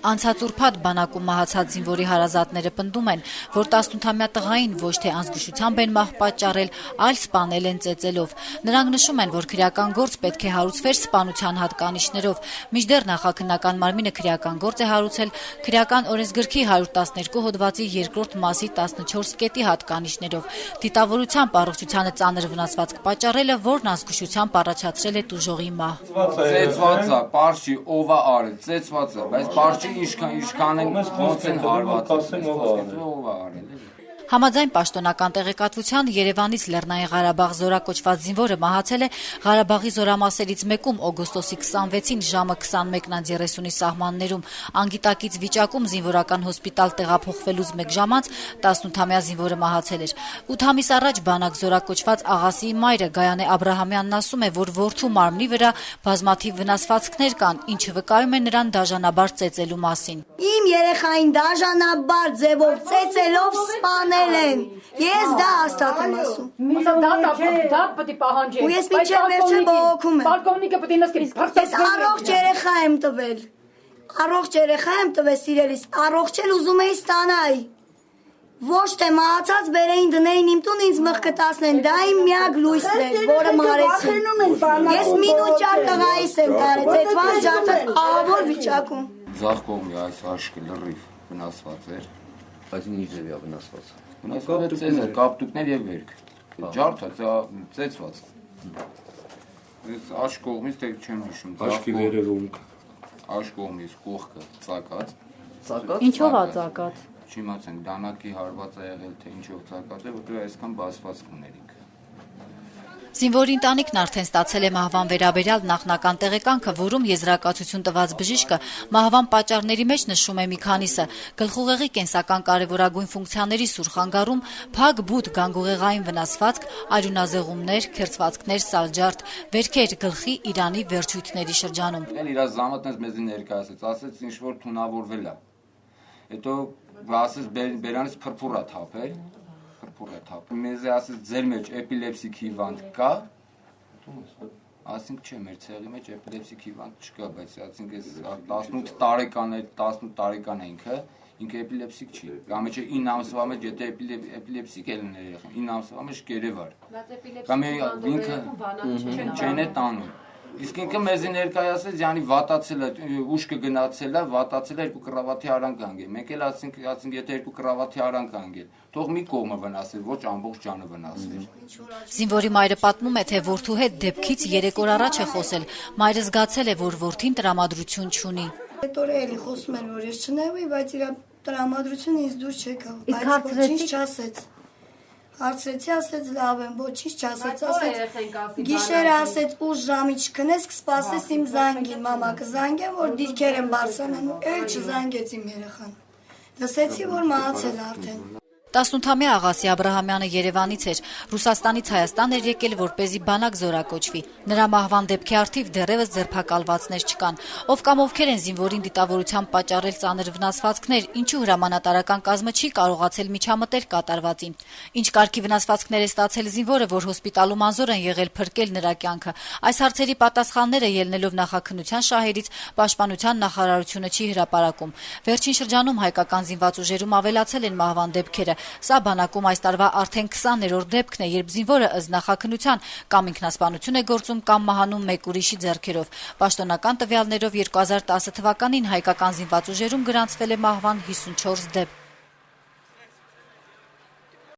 Անցած ուրբաթ բանակում մահացած զինվորի հարազատները պնդում են, որ 18-ամյա տղային ոչ թե անզգուշությամբ են մահ պատճառել, այլ սպանել են ծեծելով։ Նրանք նշում են, որ քրեական գործ պետք է հարուցվեր սպանության հատկանիշներով, մինչդեռ նախաքննական մարմինը քրեական գործ է հարուցել քրեական օրենսգրքի 112 հոդվածի 2-րդ մասի 14 կետի հատկանիշներով։ Դիտավորությամբ առողջությանը ծանր վնասվածք պատճառելը, որն անզգուշությամբ առաջացրել է տուժողի մահ։ Ծեծված է, պարզ չի, ով է արել, ծեծված է, բայց պարզ չի Ինչքան են ոնց են հարված։ Համաձայն պաշտոնական տեղեկատվության Երևանից Լեռնային Ղարաբաղ զորակոչված զինվորը մահացել է Ղարաբաղի զորամասերից մեկում օգոստոսի 26-ին ժամը 21:30-ի սահմաններում։ Անգիտակից վիճակում զինվորական հոսպիտալ տեղափոխվելուց 1 ժամ անց 18-ամյա զինվորը մահացել էր։ 8 ամիս առաջ բանակ զորակոչված աղասիի մայրը Գայանե Աբրահամյանն ասում է, որ որդու մարմնի վրա բազմաթիվ վնասվածքներ կան, ինչը վկայում է նրան դաժանաբար ծեծելու մասին։ Իմ երեխային դաժանաբար ձևով ծեծելով սպանել են։ Ես դա հաստատ եմ ասում։ Դա պետք է պահանջի։ Ու ես մինչև վերջը բողոքում եմ։ Բալկոնիկը պետք է նստի։ Ես առողջ երեխա եմ տվել։ Առողջ երեխա եմ տվել սիրելիս։ Առողջ էլ ուզում էի ստանալ։ Ոչ թե մահացած բերեին դնեին իմ տուն ինձ մղկը տասնեն, դա իմ միակ լույսն էր, որը մարեցին։ Ես մինուտ ջար տղայիս եմ տարել, ծեծված ջարդած ահավոր վիճակում։ Ձախ կողմի այս աշկը լրիվ վնասված էր։ Բայց ինչ ձևի է վնասված։ Վնասված է ծեզեր, կապտուկներ եւ վերք։ Ջարդը ծեծված։ Ես աշ կողմից դեռ չեմ հիշում։ Աշկի վերևում։ Աշ կողմից կողքը ծակած։ Ծակած։ Ինչով է ծակած։ Չիմացանք դանակի հարված է եղել թե ինչով ծակած է, որտեղ այսքան բացվածք ուներ ինքը։ Զինվորի ընտանիքն արդեն ստացել է մահվան վերաբերյալ նախնական տեղեկանքը, որում եզրակացություն տված բժիշկը մահվան պատճառների մեջ նշում է մի քանիսը՝ գլխուղեղի կենսական կարևորագույն ֆունկցիաների սուր խանգարում, փակ բութ գանգուղեղային վնասվածք, արյունազեղումներ, քերծվածքներ, սալջարդ, վերքեր գլխի, իրանի վերջույթների շրջանում։ Իր զամատնես մեզի ներկայացեց, ասեց ինչ որ թունավորվել է։ Հետո ասեց բերանից փրփուր է թափել։ Մեզ ասեց ձեր մեջ էպիլեպսիկ հիվանդ կա։ Ասենք չէ, մեր ցեղի մեջ էպիլեպսիկ հիվանդ չկա, բայց ասենք այս 18 տարեկան է ինքը էպիլեպսիկ չի։ Կամ չէ 9 ամսվա մեջ եթե էպիլեպսիկ է լինել երեխան, 9 ամսվա մեջ կերևար։ Կամ ինքը չեն է տանում։ Իսկ ինքը մեզի ներկայացրեց, յանի վատացել է, ուշքը գնացել է, վատացել է 2 կռավատի արանք անգել։ Մենք էլ ասենք եթե 2 կռավատի արանք անգել, թող մի կողմը վնասել, ոչ ամբողջ ջանը վնասվեր։ Զինվորի մայրը պատմում է, թե որդու հետ դեպքից 3 օր առաջ է խոսել։ Մայրը զգացել է, որ որդին տրամադրություն չունի։ Այդ օրը էլի խոսում են, որ ես չնեղվի, բայց իր տրամադրությունը ինձ դուր չեկավ։ Իսկ հարցրեցի չասեց։ Հարցրեցի, ասեց լավ եմ, ոչինչ չասեց, ասեց գիշերը ասեց 8 ժամի չքնես, կսպասես իմ զանգին, մամա կզանգեմ, որ դիրքեր եմ բարձրանանում, էլ չզանգեց իմ երեխան։ Լսեցի, որ մահացել արդեն։ 18-ամյա Աղասի Աբրահամյանը Երևանից էր, Ռուսաստանից Հայաստան էր եկել, որպեսզի բանակ զորակոչվի։ Նրա մահվան դեպքի առթիվ դեռևս ձերբակալվածներ չկան։ Ով կամ ովքեր են զինվորին դիտավորությամբ պատճառել ծանր վնասվածքներ, ինչու հրամանատարական կազմը չի կարողացել միջամտել կատարվածին։ Ինչ կարգի վնասվածքներ է ստացել զինվորը, որ հոսպիտալում անզոր են եղել փրկել նրա կյանքը։ Այս հարցերի պատասխանները ելնելով նախաքննության շահերից Պաշտպանության նախարարությունը չի հրապարակում։ Վերջին շրջանում հայկական զինված ուժերում ավելացել են մահվան դեպքերը։ Սա բանակում այս տարվա արդեն 20-րդ դեպքն է, երբ զինվորը ըստ նախաքննության կամ ինքնասպանություն է գործում կամ մահանում մեկ ուրիշի ձեռքերով։ Պաշտոնական տվյալներով 2010 թվականին հայկական զինված ուժերում գրանցվել է մահվան 54 դեպք։